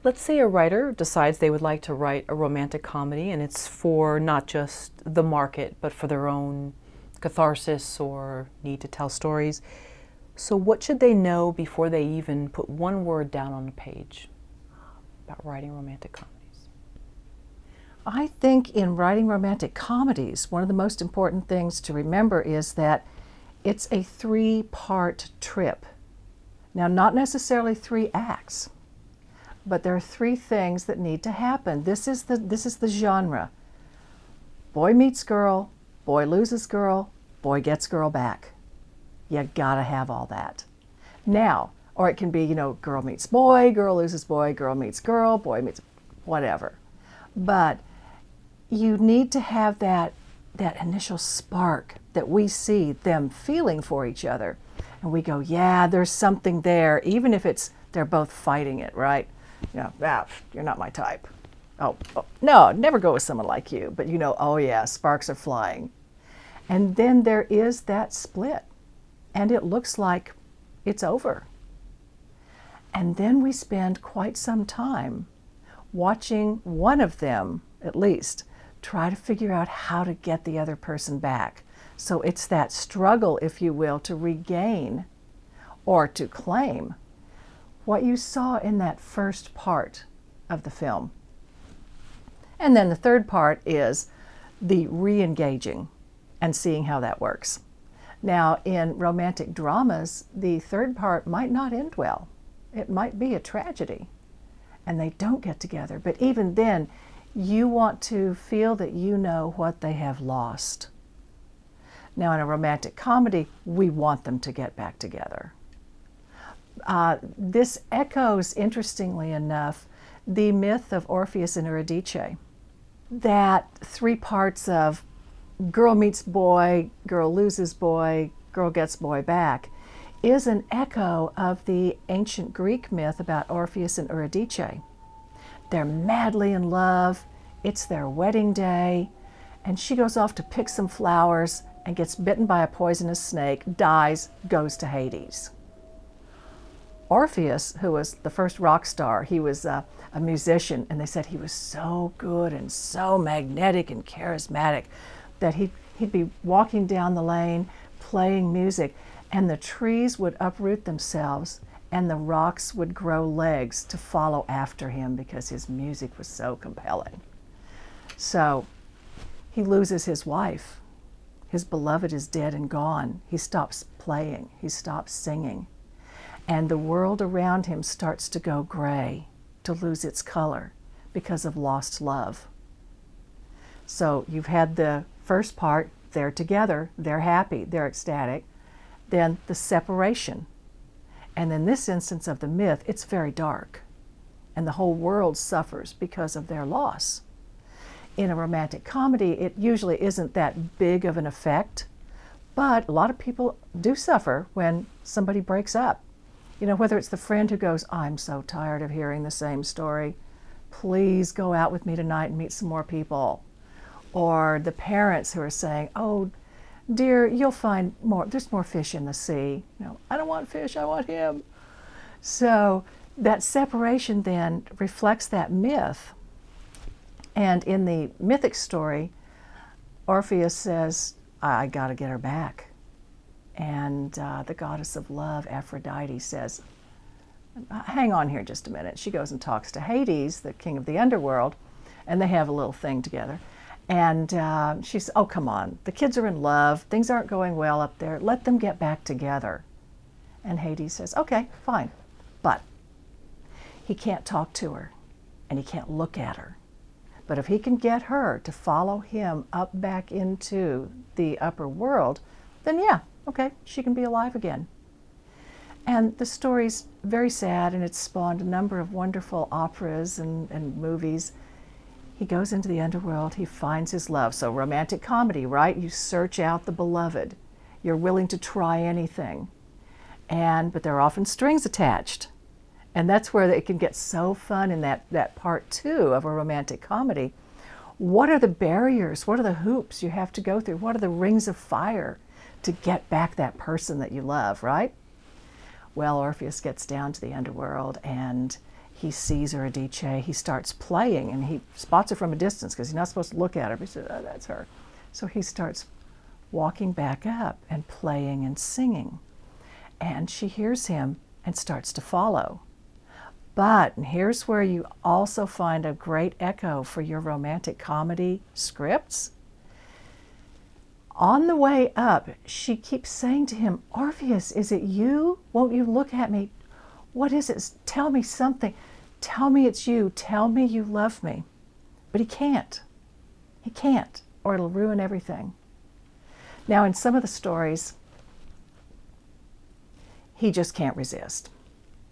Let's say a writer decides they would like to write a romantic comedy, and it's for not just the market, but for their own catharsis or need to tell stories. So what should they know before they even put one word down on a page about writing romantic comedies? I think in writing romantic comedies, one of the most important things to remember is that it's a three-part trip. Now, not necessarily 3 acts, but there are 3 things that need to happen. This is the genre. Boy meets girl, boy loses girl, boy gets girl back. You gotta have all that. Now, or it can be, girl meets boy, girl loses boy, girl meets girl, boy meets whatever. But you need to have that initial spark that we see them feeling for each other. And we go, yeah, there's something there, even if they're both fighting it, right? You're not my type. Oh, no, never go with someone like you. But oh yeah, sparks are flying. And then there is that split. And it looks like it's over. And then we spend quite some time watching one of them, at least, try to figure out how to get the other person back. So it's that struggle, if you will, to regain or to claim what you saw in that first part of the film. And then the third part is the re-engaging and seeing how that works. Now, in romantic dramas, the third part might not end well. It might be a tragedy, and they don't get together. But even then, you want to feel that you know what they have lost. Now, in a romantic comedy, we want them to get back together. This echoes, interestingly enough, the myth of Orpheus and Eurydice. That 3 parts of girl meets boy, girl loses boy, girl gets boy back is an echo of the ancient Greek myth about Orpheus and Eurydice. They're madly in love, it's their wedding day, and she goes off to pick some flowers and gets bitten by a poisonous snake, dies, goes to Hades. Orpheus, who was the first rock star, he was a musician, and they said he was so good and so magnetic and charismatic that he'd be walking down the lane playing music, and the trees would uproot themselves and the rocks would grow legs to follow after him because his music was so compelling. So he loses his wife. His beloved is dead and gone. He stops playing. He stops singing. And the world around him starts to go gray, to lose its color because of lost love. So you've had the first part, they're together, they're happy, they're ecstatic. Then the separation. And in this instance of the myth, it's very dark. And the whole world suffers because of their loss. In a romantic comedy, it usually isn't that big of an effect, but a lot of people do suffer when somebody breaks up. Whether it's the friend who goes, I'm so tired of hearing the same story. Please go out with me tonight and meet some more people. Or the parents who are saying, oh, dear, you'll find more, there's more fish in the sea. I don't want fish, I want him. So that separation then reflects that myth. And in the mythic story, Orpheus says, I got to get her back. And the goddess of love, Aphrodite, says, hang on here just a minute. She goes and talks to Hades, the king of the underworld, and they have a little thing together. And she says, oh, come on, the kids are in love, things aren't going well up there, let them get back together. And Hades says, okay, fine, but he can't talk to her, and he can't look at her. But if he can get her to follow him up back into the upper world, then yeah, okay, she can be alive again. And the story's very sad, and it's spawned a number of wonderful operas and movies. He goes into the underworld, he finds his love. So romantic comedy, right? You search out the beloved. You're willing to try anything. But there are often strings attached. And that's where it can get so fun in that part 2 of a romantic comedy. What are the barriers? What are the hoops you have to go through? What are the rings of fire to get back that person that you love, right? Well, Orpheus gets down to the underworld, and he sees Eurydice, he starts playing, and he spots her from a distance because he's not supposed to look at her, but he says, oh, that's her. So he starts walking back up and playing and singing. And she hears him and starts to follow. But, and here's where you also find a great echo for your romantic comedy scripts. On the way up, she keeps saying to him, Orpheus, is it you? Won't you look at me? What is it? Tell me something. Tell me it's you. Tell me you love me. But he can't. He can't, or it'll ruin everything. Now, in some of the stories, he just can't resist,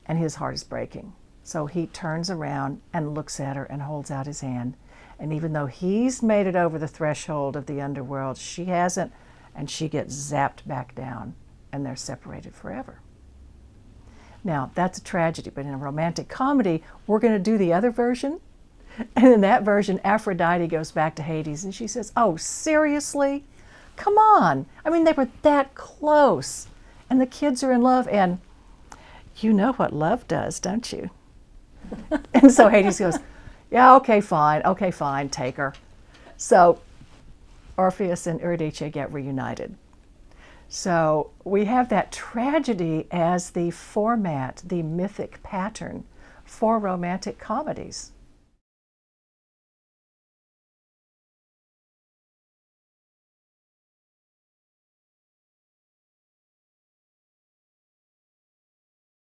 and his heart is breaking. So he turns around and looks at her and holds out his hand. And even though he's made it over the threshold of the underworld, she hasn't, and she gets zapped back down, and they're separated forever. Now, that's a tragedy, but in a romantic comedy, we're going to do the other version. And in that version, Aphrodite goes back to Hades, and she says, oh, seriously? Come on. I mean, they were that close, and the kids are in love, and you know what love does, don't you? And so Hades goes, yeah, okay, fine, take her. So Orpheus and Eurydice get reunited. So we have that tragedy as the format, the mythic pattern for romantic comedies.